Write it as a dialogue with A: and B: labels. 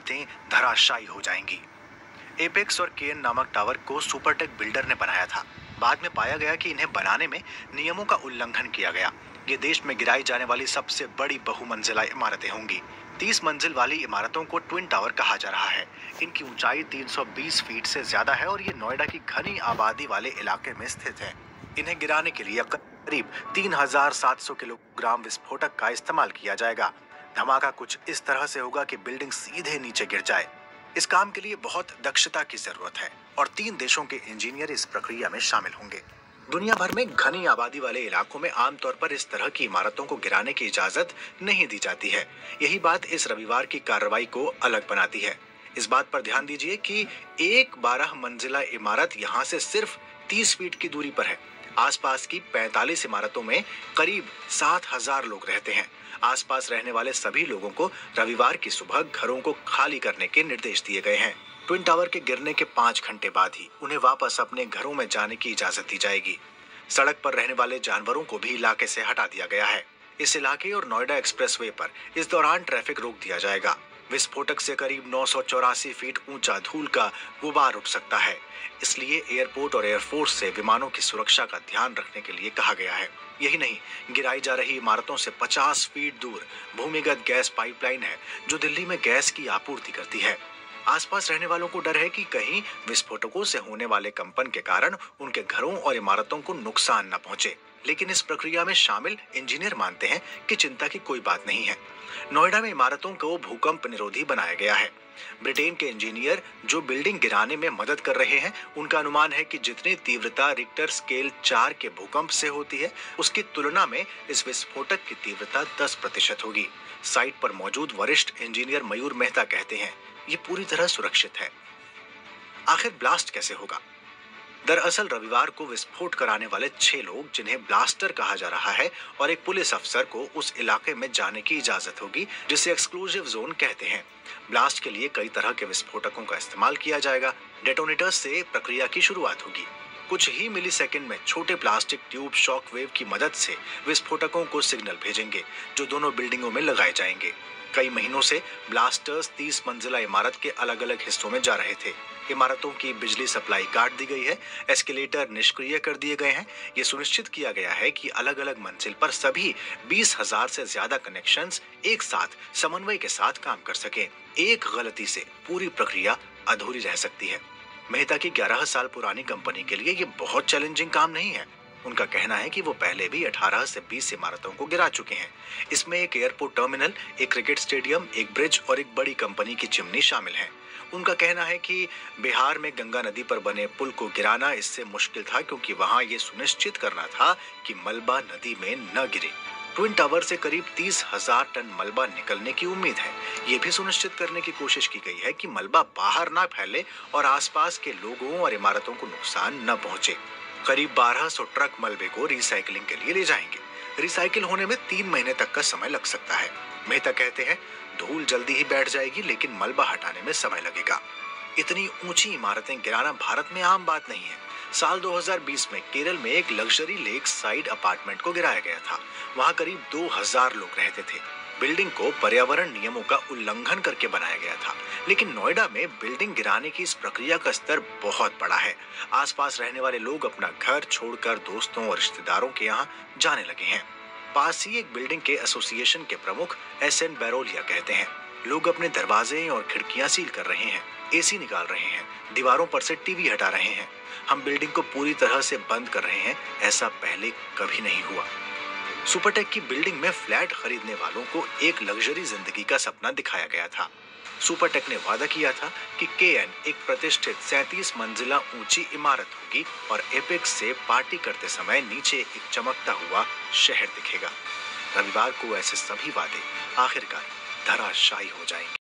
A: इमारतें धराशायी हो जाएंगी। एपेक्स और केएन नामक टावर को सुपरटेक बिल्डर ने बनाया था। बाद में पाया गया कि इन्हें बनाने में नियमों का उल्लंघन किया गया। ये देश में गिराई जाने वाली सबसे बड़ी बहुमंजिला इमारतें होंगी। 30 मंजिल वाली इमारतों को ट्विन टावर कहा जा रहा है। इनकी ऊंचाई 320 फीट से ज्यादा है और ये नोएडा की घनी आबादी वाले इलाके में स्थित है। इन्हें गिराने के लिए करीब 3700 किलोग्राम विस्फोटक का इस्तेमाल किया जाएगा। धमाका कुछ इस तरह से होगा कि बिल्डिंग सीधे नीचे गिर जाए। इस काम के लिए बहुत दक्षता की जरूरत है और 3 देशों के इंजीनियर इस प्रक्रिया में शामिल होंगे। दुनिया भर में घनी आबादी वाले इलाकों में आमतौर पर इस तरह की इमारतों को गिराने की इजाजत नहीं दी जाती है। यही बात इस रविवार की कार्रवाई को अलग बनाती है। इस बात पर ध्यान दीजिए कि एक 12 मंजिला इमारत यहाँ से सिर्फ 30 फीट की दूरी पर है। आसपास की 45 इमारतों में करीब 7000 लोग रहते हैं। आसपास रहने वाले सभी लोगों को रविवार की सुबह घरों को खाली करने के निर्देश दिए गए हैं। ट्विन टावर के गिरने के 5 घंटे बाद ही उन्हें वापस अपने घरों में जाने की इजाजत दी जाएगी। सड़क पर रहने वाले जानवरों को भी इलाके से हटा दिया गया है। इस इलाके और नोएडा एक्सप्रेसवे पर इस दौरान ट्रैफिक रोक दिया जाएगा। विस्फोटक से करीब 984 फीट ऊंचा धूल का गुबार उठ सकता है, इसलिए एयरपोर्ट और एयरफोर्स से विमानों की सुरक्षा का ध्यान रखने के लिए कहा गया है। यही नहीं, गिराई जा रही इमारतों से 50 फीट दूर भूमिगत गैस पाइपलाइन है जो दिल्ली में गैस की आपूर्ति करती है। आसपास रहने वालों को डर है कि कहीं विस्फोटकों से होने वाले कंपन के कारण उनके घरों और इमारतों को नुकसान न पहुंचे। लेकिन इस प्रक्रिया में शामिल इंजीनियर मानते हैं कि चिंता की कोई बात नहीं है। नोएडा में इमारतों को भूकंप निरोधी बनाया गया है। ब्रिटेन के इंजीनियर जो बिल्डिंग गिराने में मदद कर रहे हैं, उनका अनुमान है कि जितनी तीव्रता रिक्टर स्केल 4 के भूकंप से होती है, उसकी तुलना में इस विस्फोटक की तीव्रता 10% होगी। साइट पर मौजूद वरिष्ठ इंजीनियर मयूर मेहता कहते हैं, ये पूरी तरह सुरक्षित है। आखिर ब्लास्ट कैसे होगा? दरअसल रविवार को विस्फोट कराने वाले 6 लोग, जिन्हें ब्लास्टर कहा जा रहा है, और एक पुलिस अफसर को उस इलाके में जाने की इजाजत होगी जिसे एक्सक्लूसिव जोन कहते हैं। ब्लास्ट के लिए कई तरह के विस्फोटकों का इस्तेमाल किया जाएगा। डेटोनेटर्स से प्रक्रिया की शुरुआत होगी। कुछ ही मिलीसेकंड में छोटे प्लास्टिक ट्यूब शॉक वेव की मदद से विस्फोटकों को सिग्नल भेजेंगे जो दोनों बिल्डिंगों में लगाए जाएंगे। कई महीनों से ब्लास्टर्स 30 मंजिला इमारत के अलग अलग हिस्सों में जा रहे थे। इमारतों की बिजली सप्लाई काट दी गई है, एस्केलेटर निष्क्रिय कर दिए गए हैं। ये सुनिश्चित किया गया है कि अलग अलग मंजिल पर सभी 20,000 से ज्यादा कनेक्शंस एक साथ समन्वय के साथ काम कर सकें। एक गलती से पूरी प्रक्रिया अधूरी रह सकती है। मेहता की 11 साल पुरानी कंपनी के लिए ये बहुत चैलेंजिंग काम नहीं है। उनका कहना है कि वो पहले भी 18 से 20 इमारतों को गिरा चुके हैं। इसमें एक एयरपोर्ट टर्मिनल, एक क्रिकेट स्टेडियम, एक ब्रिज और एक बड़ी कंपनी की चिमनी शामिल है। उनका कहना है कि बिहार में गंगा नदी पर बने पुल को गिराना इससे मुश्किल था, क्योंकि वहां ये सुनिश्चित करना था कि मलबा नदी में न गिरे। ट्विन टावर से करीब 30,000 टन मलबा निकलने की उम्मीद है। ये भी सुनिश्चित करने की कोशिश की गई है कि मलबा बाहर ना फैले और आसपास के लोगों और इमारतों को नुकसान न पहुंचे। करीब 1200 ट्रक मलबे को रिसाइकलिंग के लिए ले जाएंगे। रिसाइकिल होने में 3 महीने तक का समय लग सकता है। मेहता कहते हैं, धूल जल्दी ही बैठ जाएगी, लेकिन मलबा हटाने में समय लगेगा। इतनी ऊंची इमारतें गिराना भारत में आम बात नहीं है। साल 2020 में केरल में एक लग्जरी लेक साइड अपार्टमेंट को गिराया गया था। वहां करीब 2000 लोग रहते थे। बिल्डिंग को पर्यावरण नियमों का उल्लंघन करके बनाया गया था। लेकिन नोएडा में बिल्डिंग गिराने की इस प्रक्रिया का स्तर बहुत बड़ा है। आसपास रहने वाले लोग अपना घर छोड़कर दोस्तों और रिश्तेदारों के यहाँ जाने लगे हैं। पास ही एक बिल्डिंग के एसोसिएशन के प्रमुख SN बैरोलिया कहते हैं, लोग अपने दरवाजे और खिड़कियां सील कर रहे हैं, AC निकाल रहे हैं, दीवारों पर से टीवी हटा रहे हैं। हम बिल्डिंग को पूरी तरह से बंद कर रहे हैं, ऐसा पहले कभी नहीं हुआ। सुपरटेक की बिल्डिंग में फ्लैट खरीदने वालों को एक लग्जरी जिंदगी का सपना दिखाया गया था। सुपरटेक ने वादा किया था कि KN एक प्रतिष्ठित 37 मंजिला ऊंची इमारत होगी और एपेक्स से पार्टी करते समय नीचे एक चमकता हुआ शहर दिखेगा। रविवार को ऐसे सभी वादे आखिरकार धराशायी हो जाएंगे।